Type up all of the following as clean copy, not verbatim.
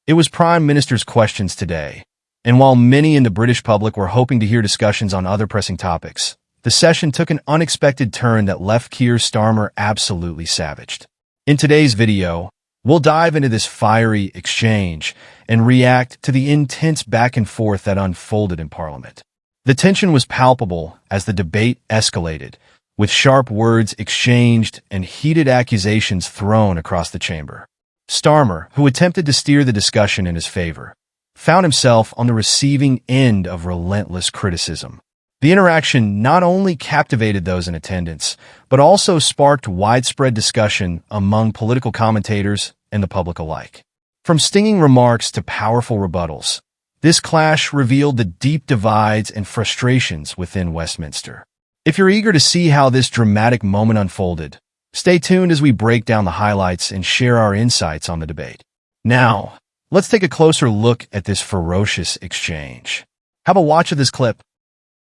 It was Prime Minister's questions today, and while many in the British public were hoping to hear discussions on other pressing topics, the session took an unexpected turn that left Keir Starmer absolutely savaged. In today's video, we'll dive into this fiery exchange and react to the intense back and forth that unfolded in Parliament. The tension was palpable as the debate escalated, with sharp words exchanged and heated accusations thrown across the chamber. Starmer, who attempted to steer the discussion in his favor, found himself on the receiving end of relentless criticism. The interaction not only captivated those in attendance, but also sparked widespread discussion among political commentators and the public alike. From stinging remarks to powerful rebuttals, this clash revealed the deep divides and frustrations within Westminster. If you're eager to see how this dramatic moment unfolded, stay tuned as we break down the highlights and share our insights on the debate. Now, let's take a closer look at this ferocious exchange. Have a watch of this clip.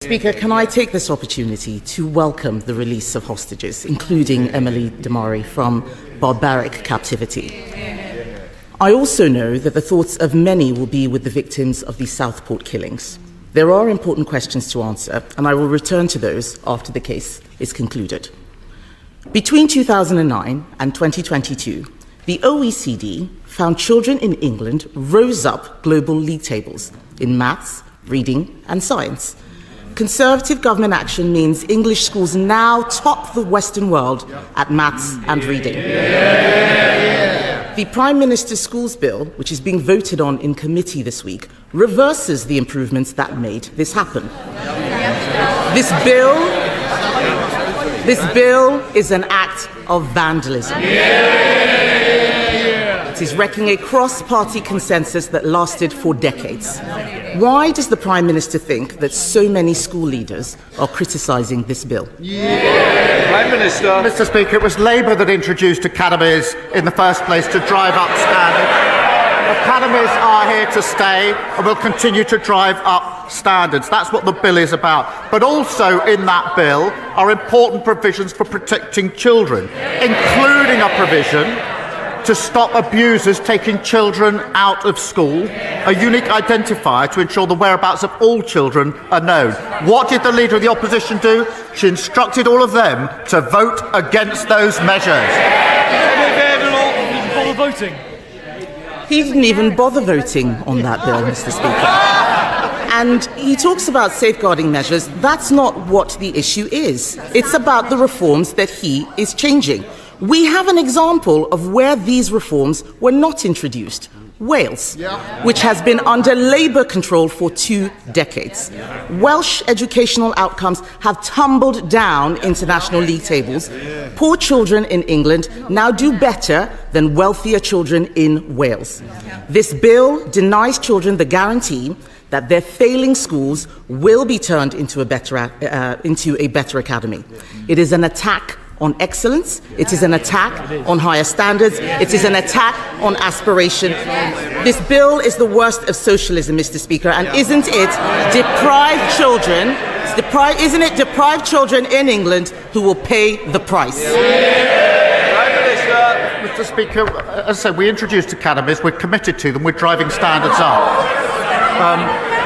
Speaker, can I take this opportunity to welcome the release of hostages, including Emily Damari, from barbaric captivity? I also know that the thoughts of many will be with the victims of the Southport killings. There are important questions to answer, and I will return to those after the case is concluded. Between 2009 and 2022, the OECD found children in England rose up global league tables in maths, reading, and science. Conservative government action means English schools now top the Western world at maths and reading. The Prime Minister's Schools Bill, which is being voted on in committee this week, reverses the improvements that made this happen. This bill is an act of vandalism. It is wrecking a cross-party consensus that lasted for decades. Why does the Prime Minister think that so many school leaders are criticising this bill? Prime Minister. Mr. Speaker, it was Labour that introduced academies in the first place to drive up standards. Academies are here to stay and will continue to drive up standards. That's what the bill is about. But also in that bill are important provisions for protecting children, including a provision to stop abusers taking children out of school, a unique identifier to ensure the whereabouts of all children are known. What did the Leader of the Opposition do? She instructed all of them to vote against those measures. Voting. He didn't even bother voting on that bill, Mr. Speaker. And he talks about safeguarding measures. That's not what the issue is. It's about the reforms that he is changing. We have an example of where these reforms were not introduced. Wales, which has been under Labour control for 2 decades. Welsh educational outcomes have tumbled down international league tables. Poor children in England now do better than wealthier children in Wales. This bill denies children the guarantee that their failing schools will be turned into a better academy. It is an attack on excellence, it is an attack on higher standards, it is an attack on aspiration. This bill is the worst of socialism, Mr. Speaker, and isn't it deprived children in England who will pay the price? Mr. Speaker, as I said, we introduced academies, we're committed to them, we're driving standards up.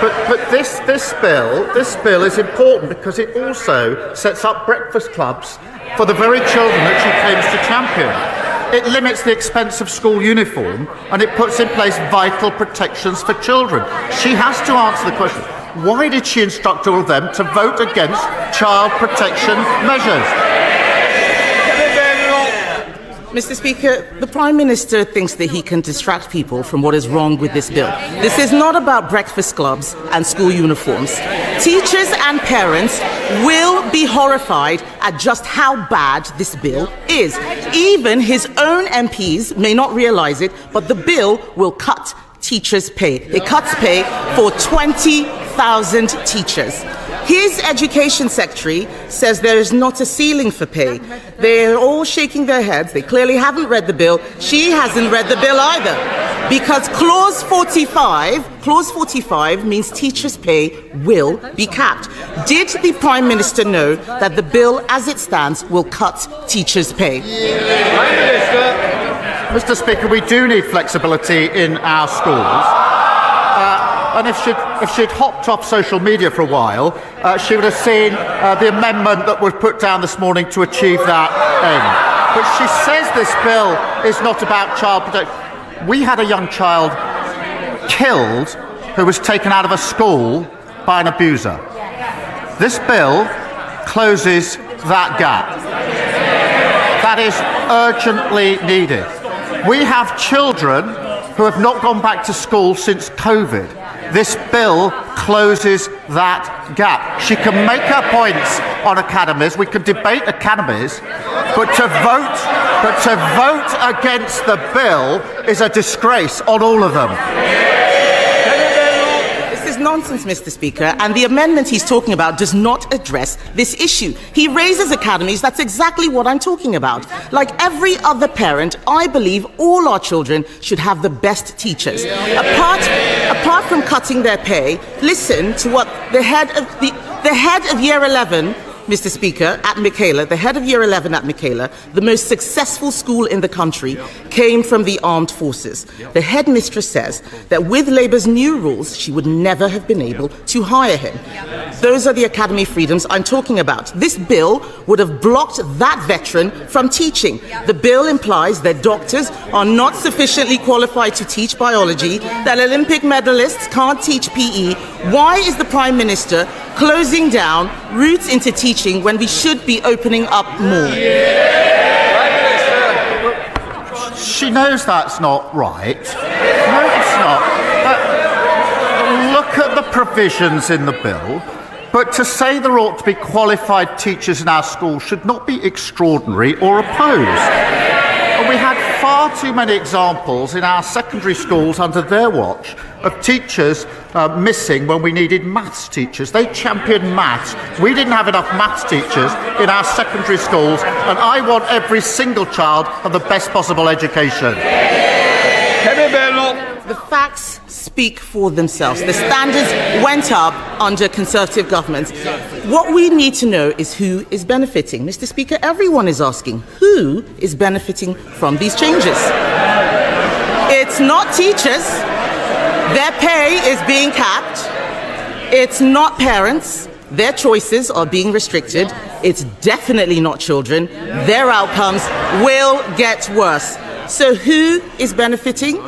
But this bill is important because it also sets up breakfast clubs for the very children that she claims to champion. It limits the expense of school uniform and it puts in place vital protections for children. She has to answer the question, why did she instruct all of them to vote against child protection measures? Mr. Speaker, the Prime Minister thinks that he can distract people from what is wrong with this bill. This is not about breakfast clubs and school uniforms. Teachers and parents will be horrified at just how bad this bill is. Even his own MPs may not realise it, but the bill will cut teachers' pay. It cuts pay for 20,000 teachers. His education secretary says there is not a ceiling for pay. They're all shaking their heads. They clearly haven't read the bill. She hasn't read the bill either. Because Clause 45 means teachers' pay will be capped. Did the Prime Minister know that the bill as it stands will cut teachers' pay? Prime Minister. Mr. Speaker, we do need flexibility in our schools. And if she'd hopped off social media for a while, she would have seen the amendment that was put down this morning to achieve that end. But she says this bill is not about child protection. We had a young child killed who was taken out of a school by an abuser. This bill closes that gap. That is urgently needed. We have children who have not gone back to school since COVID. This bill closes that gap. She can make her points on academies. We can debate academies, but to vote against the bill is a disgrace on all of them. This is nonsense, Mr. Speaker, and the amendment he's talking about does not address this issue. He raises academies. That's exactly what I'm talking about. Like every other parent, I believe all our children should have the best teachers. Apart from cutting their pay, listen to what the head of Year 11, Mr. Speaker, at Michaela, the head of Year 11 at Michaela, the most successful school in the country, came from the armed forces. The headmistress says that with Labour's new rules, she would never have been able to hire him. Those are the academy freedoms I'm talking about. This bill would have blocked that veteran from teaching. The bill implies that doctors are not sufficiently qualified to teach biology, that Olympic medalists can't teach PE. Why is the Prime Minister closing down routes into teaching when we should be opening up more? She knows that's not right. No, it's not. Look at the provisions in the bill. But to say there ought to be qualified teachers in our schools should not be extraordinary or opposed. And we had far too many examples in our secondary schools under their watch of teachers missing when we needed maths teachers. They championed maths. We didn't have enough maths teachers in our secondary schools, and I want every single child to have the best possible education. The facts speak for themselves. The standards went up under Conservative governments. What we need to know is who is benefiting. Mr. Speaker, everyone is asking who is benefiting from these changes. It's not teachers. Their pay is being capped. It's not parents. Their choices are being restricted. It's definitely not children. Their outcomes will get worse. So who is benefiting?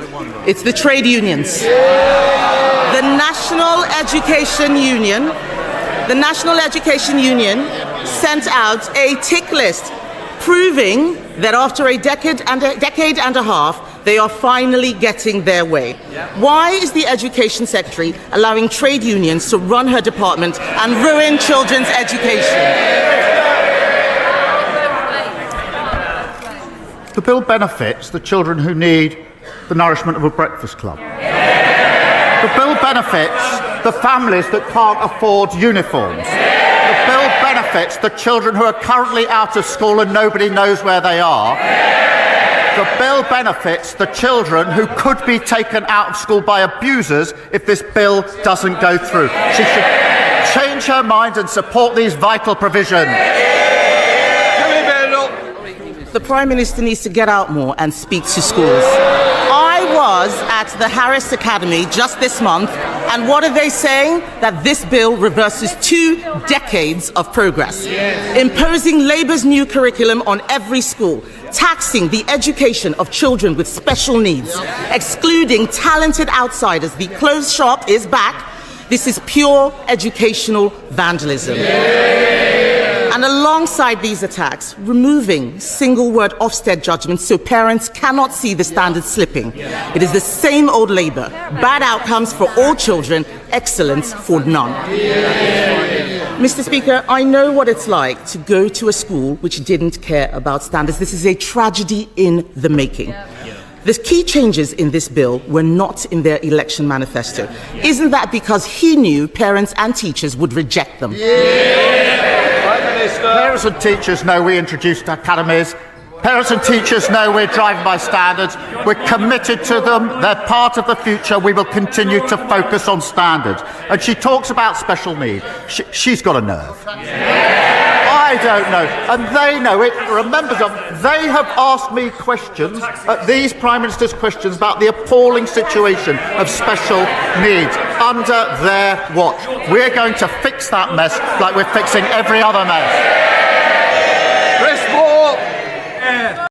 It's the trade unions. The National Education Union sent out a tick list proving that after a decade and a half, they are finally getting their way. Why is the Education Secretary allowing trade unions to run her department and ruin children's education? The bill benefits the children who need the nourishment of a breakfast club. The bill benefits the families that can't afford uniforms. The bill benefits the children who are currently out of school and nobody knows where they are. The bill benefits the children who could be taken out of school by abusers if this bill doesn't go through. She should change her mind and support these vital provisions. The Prime Minister needs to get out more and speak to schools. I was at the Harris Academy just this month, and what are they saying? That this bill reverses 2 decades of progress, imposing Labour's new curriculum on every school, taxing the education of children with special needs, excluding talented outsiders. The closed shop is back. This is pure educational vandalism. And alongside these attacks, removing single-word Ofsted judgments so parents cannot see the standards slipping. It is the same old Labour. Bad outcomes for all children, excellence for none. Mr. Speaker, I know what it's like to go to a school which didn't care about standards. This is a tragedy in the making. The key changes in this bill were not in their election manifesto. Isn't that because he knew parents and teachers would reject them? Parents and teachers know we introduced academies. Parents and teachers know we're driving by standards. We're committed to them. They're part of the future. We will continue to focus on standards. And she talks about special need. She's got a nerve. I don't know. And they know it. Remember, they have asked me questions, these Prime Minister's questions, about the appalling situation of special needs under their watch. We're going to fix that mess like we're fixing every other mess.